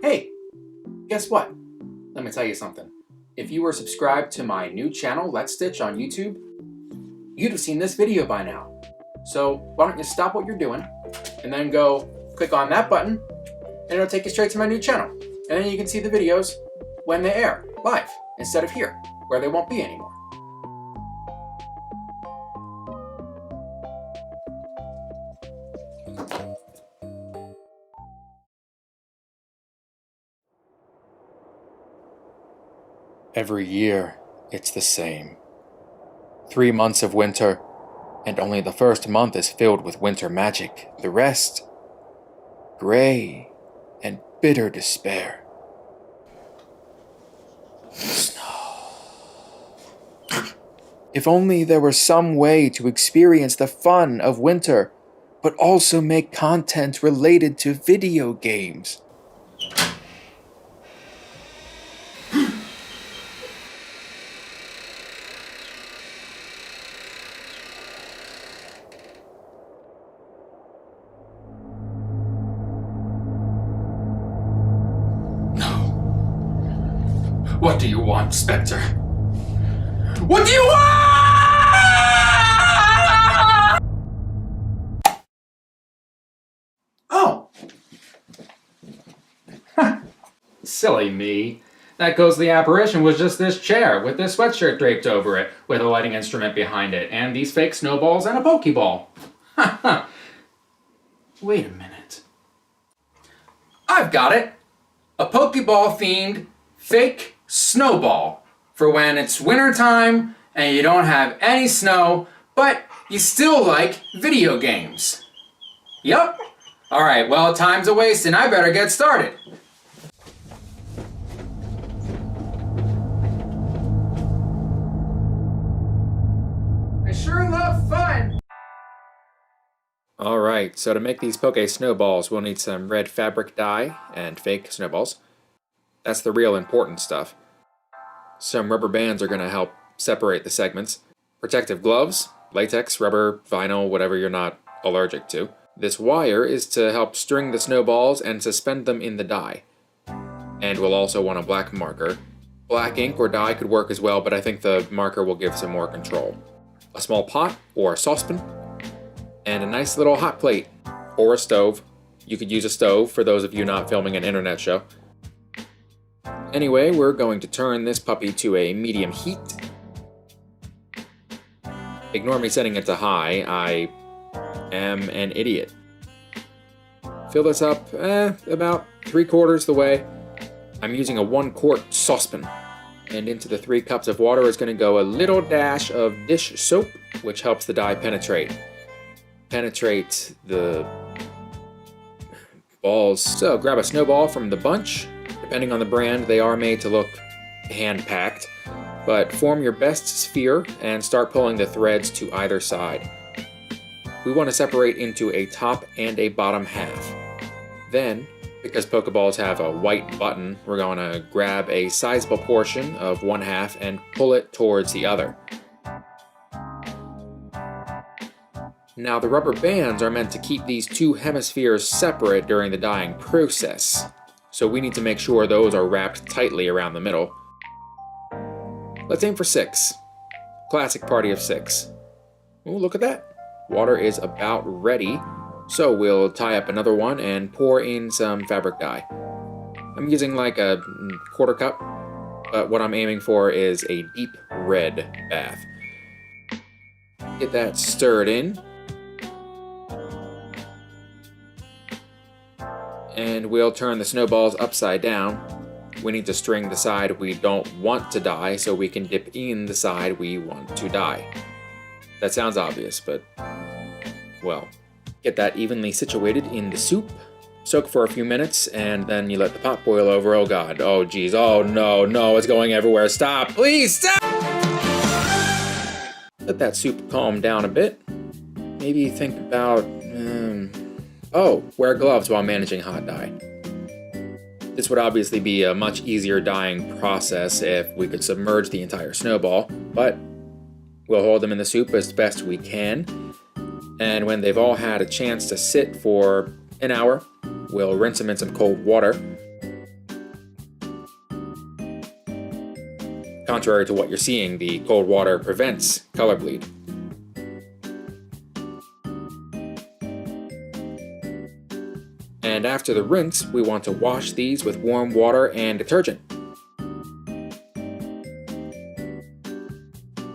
Hey, guess what? Let me tell you something. If you were subscribed to my new channel, Let's Stitch on YouTube, you'd have seen this video by now. So why don't you stop what you're doing and then go click on that button and it'll take you straight to my new channel. And then you can see the videos when they air, live, instead of here, where they won't be anymore. Every year, it's the same. 3 months of winter, and only the first month is filled with winter magic. The rest, gray and bitter despair. Snow. If only there were some way to experience the fun of winter, but also make content related to video games. What do you want, Spectre? What do you want? Oh! Silly me. That ghostly apparition was just this chair with this sweatshirt draped over it, with a lighting instrument behind it, and these fake snowballs and a pokeball. Wait a minute. I've got it! A pokeball-themed fake snowball for when it's wintertime and you don't have any snow, but you still like video games. Yup. Alright, well, time's a waste and I better get started. I sure love fun! Alright, so to make these PokeSNOWballs, we'll need some red fabric dye and fake snowballs. That's the real important stuff. Some rubber bands are going to help separate the segments. Protective gloves, latex, rubber, vinyl, whatever you're not allergic to. This wire is to help string the snowballs and suspend them in the dye. And we'll also want a black marker. Black ink or dye could work as well, but I think the marker will give some more control. A small pot or a saucepan. And a nice little hot plate or a stove. You could use a stove for those of you not filming an internet show. Anyway, we're going to turn this puppy to a medium heat. Ignore me setting it to high, I am an idiot. Fill this up about 3/4 the way. I'm using a 1-quart saucepan. And into the 3 cups of water is going to go a little dash of dish soap, which helps the dye penetrate the balls. So grab a snowball from the bunch. Depending on the brand, they are made to look hand-packed, but form your best sphere and start pulling the threads to either side. We want to separate into a top and a bottom half. Then, because Pokeballs have a white button, we're going to grab a sizable portion of one half and pull it towards the other. Now, the rubber bands are meant to keep these two hemispheres separate during the dyeing process. So we need to make sure those are wrapped tightly around the middle. Let's aim for 6. Classic party of 6. Ooh, look at that. Water is about ready, so we'll tie up another one and pour in some fabric dye. I'm using like a 1/4 cup, but what I'm aiming for is a deep red bath. Get that stirred in. And we'll turn the snowballs upside down. We need to string the side we don't want to dye so we can dip in the side we want to dye. That sounds obvious, but, well, get that evenly situated in the soup, soak for a few minutes, and then you let the pot boil over. Oh god, oh geez, oh no, it's going everywhere. Stop, please stop! Let that soup calm down a bit. Maybe think about, wear gloves while managing hot dye. This would obviously be a much easier dyeing process if we could submerge the entire snowball, but we'll hold them in the soup as best we can. And when they've all had a chance to sit for an hour, we'll rinse them in some cold water. Contrary to what you're seeing, the cold water prevents color bleed. And after the rinse, we want to wash these with warm water and detergent.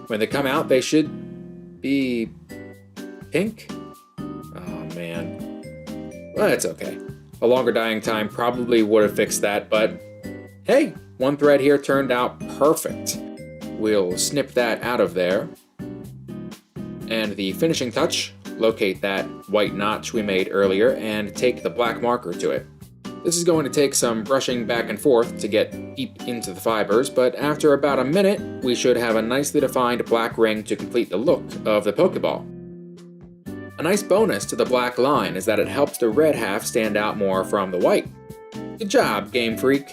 When they come out, they should be pink? Oh man. Well, it's okay. A longer dyeing time probably would have fixed that, but hey, one thread here turned out perfect. We'll snip that out of there. And the finishing touch, locate that white notch we made earlier and take the black marker to it. This is going to take some brushing back and forth to get deep into the fibers, but after about a minute, we should have a nicely defined black ring to complete the look of the Pokeball. A nice bonus to the black line is that it helps the red half stand out more from the white. Good job, Game Freak!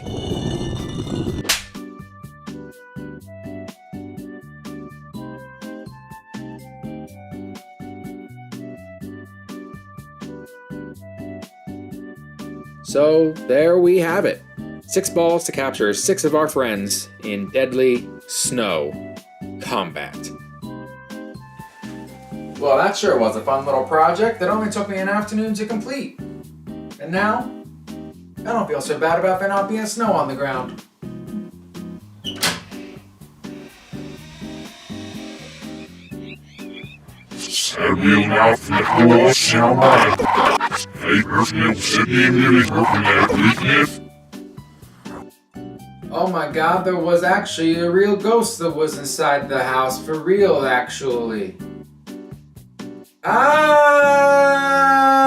So there we have it. 6 balls to capture 6 of our friends in deadly snow combat. Well, that sure was a fun little project that only took me an afternoon to complete. And now, I don't feel so bad about there not being snow on the ground. Oh my god, there was actually a real ghost that was inside the house, for real actually. Ah!